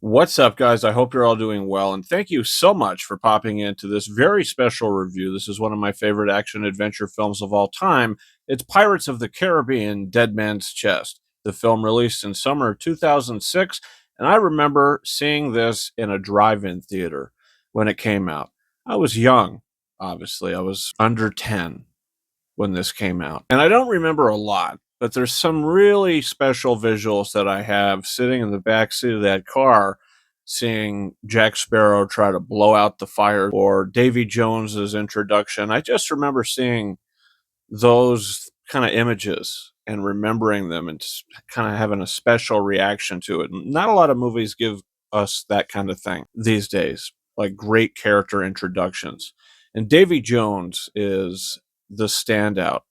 What's up, guys? I hope you're all doing well, and thank you so much for popping into this very special review. This is one of my favorite action adventure films of all time. It's Pirates of the Caribbean: Dead Man's Chest. The film released in summer 2006, and I remember seeing this in a drive-in theater when it came out. I was young, obviously. I was under 10 when this came out. And I don't remember a lot, but there's some really special visuals that I have sitting in the back seat of that car, seeing Jack Sparrow try to blow out the fire or Davy Jones's introduction. I just remember seeing those kind of images and remembering them and kind of having a special reaction to it. Not a lot of movies give us that kind of thing these days, like great character introductions. And Davy Jones is the standout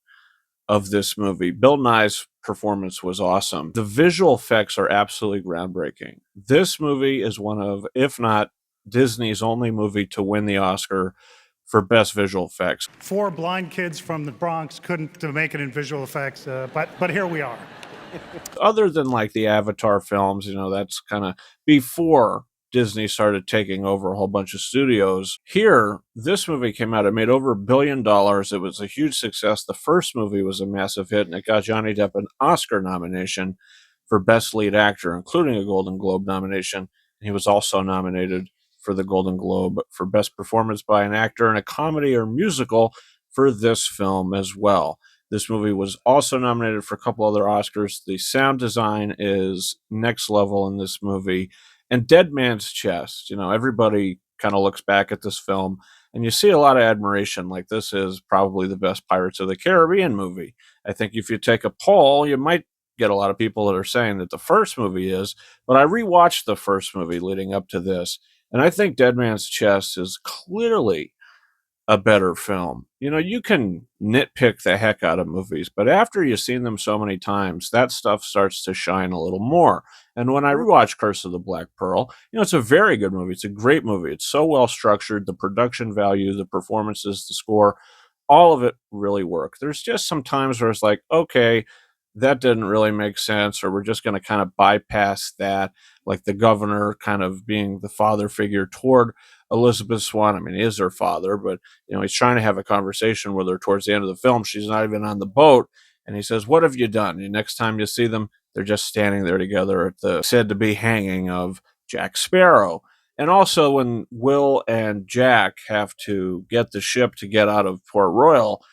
of this movie. Bill Nye's performance was awesome. The visual effects are absolutely groundbreaking. This movie is one of, if not Disney's only movie to win the Oscar for best visual effects. Four blind kids from the Bronx couldn't make it in visual effects, but here we are. Other than like the Avatar films, that's kind of before Disney started taking over a whole bunch of studios. Here, this movie came out. It made over $1 billion. It was a huge success. The first movie was a massive hit, and it got Johnny Depp an Oscar nomination for Best Lead Actor, including a Golden Globe nomination. He was also nominated for the Golden Globe for Best Performance by an Actor in a Comedy or Musical for this film as well. This movie was also nominated for a couple other Oscars. The sound design is next level in this movie. And Dead Man's Chest, everybody kind of looks back at this film and you see a lot of admiration. Like, this is probably the best Pirates of the Caribbean movie. I think if you take a poll, you might get a lot of people that are saying that the first movie is, but I rewatched the first movie leading up to this, and I think Dead Man's Chest is clearly a better film. You can nitpick the heck out of movies, but after you've seen them so many times, that stuff starts to shine a little more. And when I rewatch Curse of the Black Pearl, it's a very good movie. It's a great movie. It's so well structured. The production value, the performances, the score, all of it really work. There's just some times where it's like, okay, that didn't really make sense, or we're just going to kind of bypass that, like the governor kind of being the father figure toward Elizabeth Swann. I mean, he is her father, but he's trying to have a conversation with her towards the end of the film. She's not even on the boat, and he says, "What have you done?" And next time you see them, they're just standing there together at the said to be hanging of Jack Sparrow. And also when Will and Jack have to get the ship to get out of Port Royal,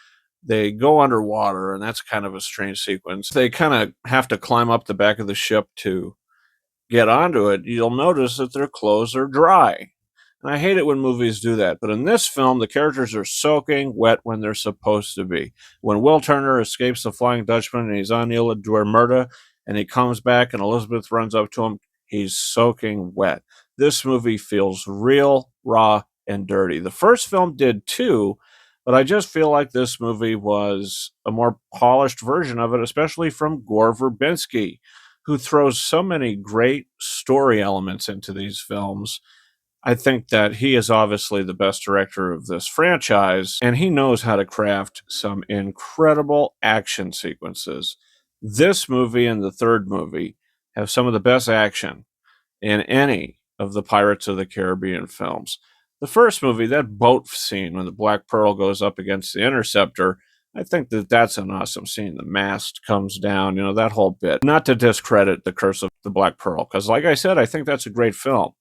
they go underwater, and that's kind of a strange sequence. They kind of have to climb up the back of the ship to get onto it. You'll notice that their clothes are dry. And I hate it when movies do that. But in this film, the characters are soaking wet when they're supposed to be. When Will Turner escapes the Flying Dutchman and he's on Isla Duermerda, and he comes back and Elizabeth runs up to him, he's soaking wet. This movie feels real, raw, and dirty. The first film did too, but I just feel like this movie was a more polished version of it, especially from Gore Verbinski, who throws so many great story elements into these films. I think that he is obviously the best director of this franchise, and he knows how to craft some incredible action sequences. This movie and the third movie have some of the best action in any of the Pirates of the Caribbean films. The first movie, that boat scene when the Black Pearl goes up against the Interceptor, I think that that's an awesome scene. The mast comes down, that whole bit. Not to discredit The Curse of the Black Pearl, because like I said, I think that's a great film.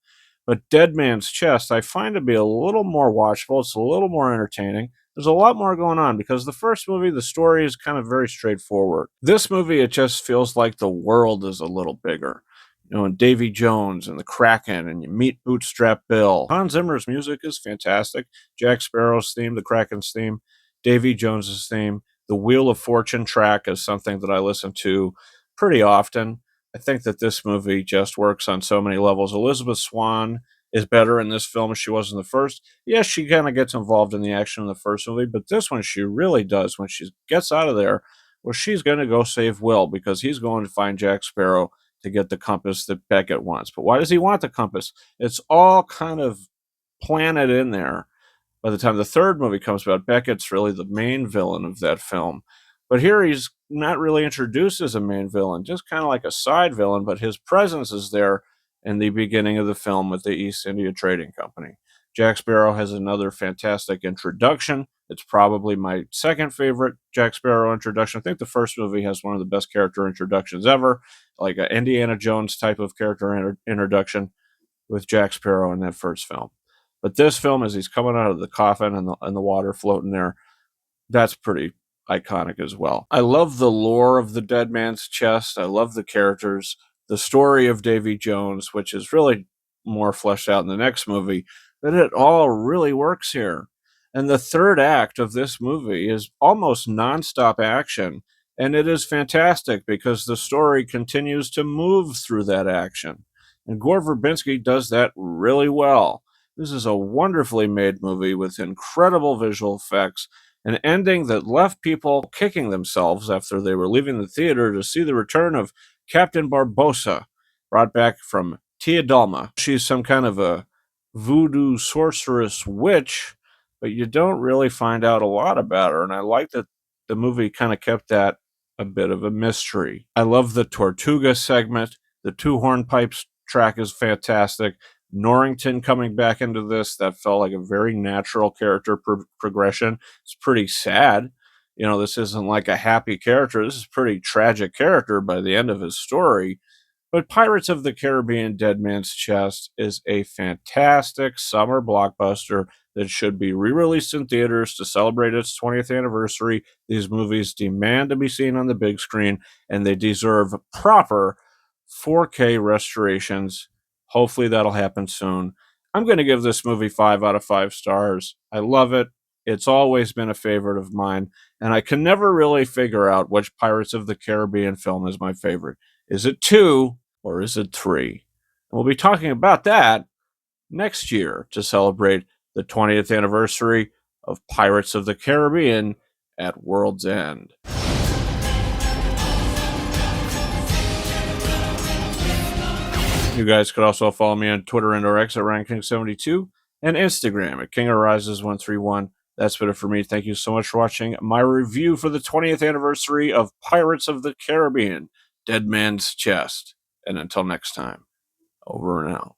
But Dead Man's Chest, I find to be a little more watchable. It's a little more entertaining. There's a lot more going on, because the first movie, the story is kind of very straightforward. This movie, it just feels like the world is a little bigger. And Davy Jones and the Kraken, and you meet Bootstrap Bill. Hans Zimmer's music is fantastic. Jack Sparrow's theme, the Kraken's theme, Davy Jones's theme. The Wheel of Fortune track is something that I listen to pretty often. I think that this movie just works on so many levels. Elizabeth Swann is better in this film as she was in the first. Yes, she kind of gets involved in the action in the first movie, but this one she really does. When she gets out of there, well, she's going to go save Will, because he's going to find Jack Sparrow to get the compass that Beckett wants. But why does he want the compass? It's all kind of planted in there. By the time the third movie comes about, Beckett's really the main villain of that film. But here he's not really introduced as a main villain, just kind of like a side villain, but his presence is there in the beginning of the film with the East India Trading Company. Jack Sparrow has another fantastic introduction. It's probably my second favorite Jack Sparrow introduction. I think the first movie has one of the best character introductions ever, like an Indiana Jones type of character introduction with Jack Sparrow in that first film. But this film, as he's coming out of the coffin and the water floating there, that's pretty iconic as well. I love the lore of the Dead Man's Chest. I love the characters, the story of Davy Jones, which is really more fleshed out in the next movie, but it all really works here. And the third act of this movie is almost nonstop action, and it is fantastic because the story continues to move through that action. And Gore Verbinski does that really well. This is a wonderfully made movie with incredible visual effects, an ending that left people kicking themselves after they were leaving the theater to see the return of Captain Barbossa, brought back from Tia Dalma. She's some kind of a voodoo sorceress witch, but you don't really find out a lot about her, and I like that the movie kind of kept that a bit of a mystery. I love the Tortuga segment. The two hornpipes track is fantastic. Norrington coming back into this, that felt like a very natural character progression. It's pretty sad. You know, this isn't like a happy character. This is a pretty tragic character by the end of his story. But Pirates of the Caribbean Dead Man's Chest is a fantastic summer blockbuster that should be re-released in theaters to celebrate its 20th anniversary. These movies demand to be seen on the big screen, and they deserve proper 4K restorations. Hopefully that'll happen soon. I'm going to give this movie 5 out of 5 stars. I love it. It's always been a favorite of mine, and I can never really figure out which Pirates of the Caribbean film is my favorite. Is it 2 or is it 3? And we'll be talking about that next year to celebrate the 20th anniversary of Pirates of the Caribbean at World's End. You guys could also follow me on Twitter and or X at RyanKing72 and Instagram at KingOfRises131. That's been it for me. Thank you so much for watching my review for the 20th anniversary of Pirates of the Caribbean, Dead Man's Chest. And until next time, over and out.